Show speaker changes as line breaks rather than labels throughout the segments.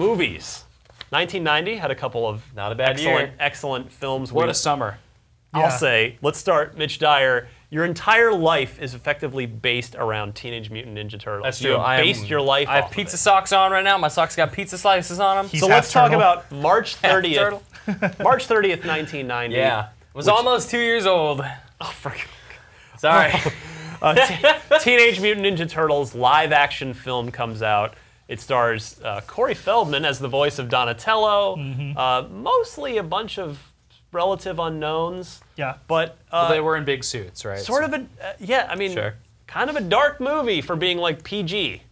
movies. 1990 had a couple of
Not a bad
excellent films.
What a summer.
I'll say, let's start, Mitch Dyer. Your entire life is effectively based around Teenage Mutant Ninja Turtles.
That's
You
true.
have based your life
I have
off
pizza
of
socks on right now. My socks got pizza slices on them.
it. So let's talk
turtle.
about March
Half
30th.
turtle.
March 30th, 1990.
Yeah. Was almost 2 years old.
Oh, frick.
Sorry.
Teenage Mutant Ninja Turtles live-action film comes out. It stars Corey Feldman as the voice of Donatello. Mostly a bunch of relative unknowns.
Yeah.
But
Well, they were in big suits, right?
sort of a, yeah, I mean,
Sure.
kind of a dark movie for being like PG.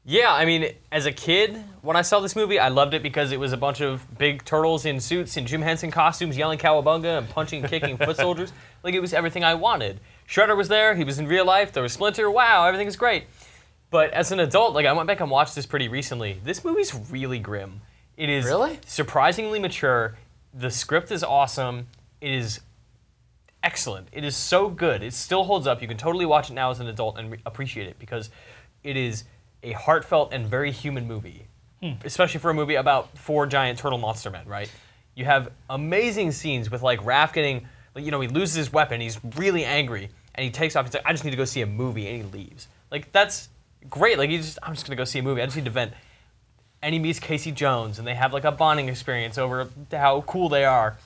Yeah, I mean, as a kid, when I saw this movie, I loved it because it was a bunch of big turtles in suits and Jim Henson costumes yelling cowabunga and punching and kicking foot soldiers. Like, it was everything I wanted. Shredder was there, he was in real life, there was Splinter, wow, everything is great. But as an adult, like, I went back and watched this pretty recently. This movie's really grim. It is
Really?
surprisingly mature. The script is awesome. It is excellent. It is so good. It still holds up. You can totally watch it now as an adult and appreciate it because it is a heartfelt and very human movie, especially for a movie about 4 giant turtle monster men, right? You have amazing scenes with like Raph getting, you know, he loses his weapon, he's really angry, and he takes off. He's like, I just need to go see a movie, and he leaves. Like, that's great. Like, I'm just gonna go see a movie. I just need to vent. And he meets Casey Jones, and they have like a bonding experience over how cool they are.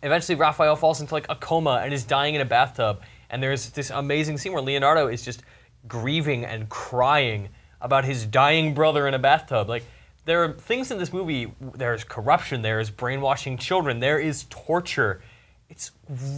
Eventually, Raphael falls into like a coma and is dying in a bathtub. And there's this amazing scene where Leonardo is just grieving and crying about his dying brother in a bathtub. Like, there are things in this movie. There's corruption. There is brainwashing children. There is torture. It's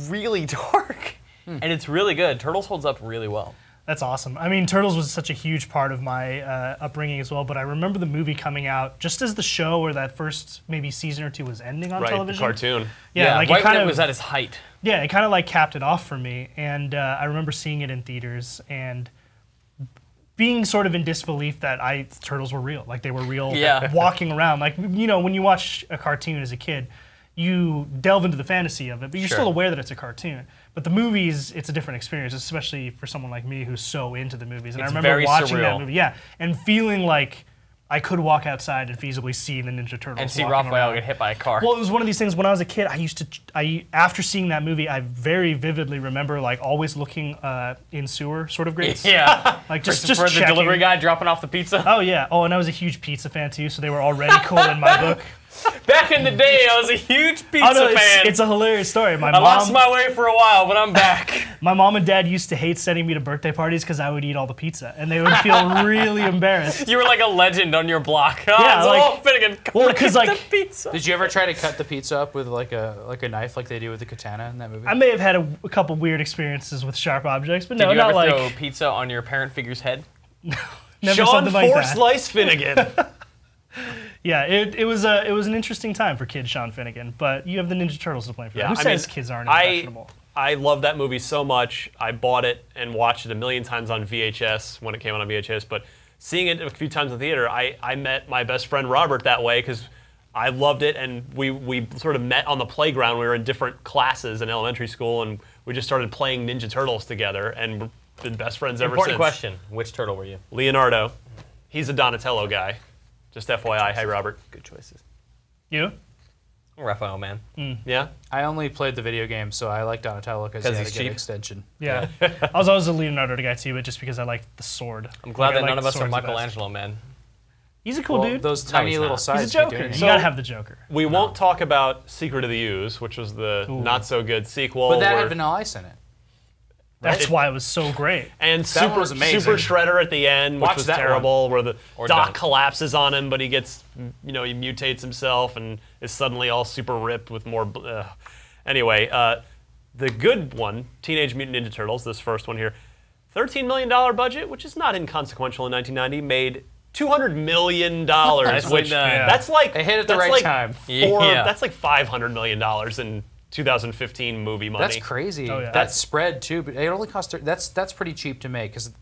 really dark, and it's really good. Turtles holds up really well.
That's awesome. I mean, Turtles was such a huge part of my upbringing as well, but I remember the movie coming out just as the show or that first maybe season or two was ending on
Right, the
television.
cartoon.
Yeah, like
right
it kind
when
of
it was at its height.
Yeah, it kind of like capped it off for me, and I remember seeing it in theaters and being sort of in disbelief that Turtles were real, like they were real,
Yeah.
walking around. Like, you know, when you watch a cartoon as a kid, you delve into the fantasy of it, but you're
Sure.
still aware that it's a cartoon. But the movies, it's a different experience, especially for someone like me who's so into the movies. And
It's
I remember
very
watching
surreal.
that movie, yeah, and feeling like I could walk outside and feasibly see the Ninja Turtles
And see
walking
Raphael
around.
get hit by a car.
Well, it was one of these things when I was a kid. After seeing that movie, I very vividly remember like always looking in sewer sort of grates.
yeah.
Like
For
just
the
checking.
delivery guy dropping off the pizza.
Oh yeah. Oh, and I was a huge pizza fan too, so they were already cool in my book.
Back in the day, I was a huge pizza
Oh no,
fan.
it's a hilarious story.
I lost my way for a while, but I'm back.
My mom and dad used to hate sending me to birthday parties because I would eat all the pizza, and they would feel really embarrassed.
You were like a legend on your block. Oh,
Yeah,
it's
like-
all Finnegan.
well, 'cause,
The
like-
pizza.
Did you ever try to cut the pizza up with like a knife like they do with the katana in that movie?
I may have had a couple weird experiences with sharp objects, but
Did
no,
you
not
ever
like
throw pizza on your parent figure's head?
never
Sean
something like
Four
that.
Slice Finnegan.
Yeah, it was an interesting time for kid Sean Finnegan, but you have the Ninja Turtles to blame for that. Who says kids aren't impressionable?
I love that movie so much. I bought it and watched it a million times on VHS when it came out on VHS, but seeing it a few times in the theater, I met my best friend Robert that way because I loved it, and we sort of met on the playground. We were in different classes in elementary school, and we just started playing Ninja Turtles together, and we've been best friends ever
Important
since.
question. Which turtle were you?
Leonardo. He's a Donatello guy. Just FYI. Hey, Robert.
Good choices.
You?
Raphael, man.
Yeah?
I only played the video game, so I like Donatello because he
'Cause
had a
he's
good
cheap?
extension.
Yeah. I was always a Leonardo guy too, but just because I liked the sword.
I'm glad
Like, I
that none
liked
of us are
swords the best.
Michelangelo, man.
He's a cool
Well,
dude.
those
No,
tiny
he's
little
not.
sides.
He's a
be
Joker.
doing
You
it.
gotta have the Joker.
We won't talk about Secret of the Ooze, which was the not-so-good sequel.
But that
where-
had Vanilla Ice in it.
That's why it was so great.
And
That one
Super,
was amazing.
Super Shredder at the end, which
Watch
was
that
terrible, where the
Or
Doc
don't.
collapses on him, but he gets, he mutates himself and is suddenly all super ripped with more. Anyway, the good one, Teenage Mutant Ninja Turtles, this first one here, $13 million budget, which is not inconsequential in 1990, made $200 million,
Nicely
which
done.
that's like
They hit it at the
that's
right
like
time.
Yeah.
That's like $500 million in 2015 movie money.
That's crazy.
Oh, yeah.
That's spread too, but it only cost. That's pretty cheap to make because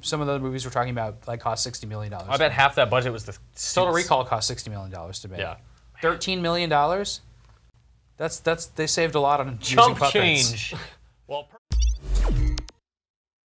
some of the movies we're talking about like cost $60 million.
I bet half that budget was the
Total
suits.
Recall cost $60 million to make.
Yeah.
$13 million. That's they saved a lot on using
Chump
puppets.
change.
Well.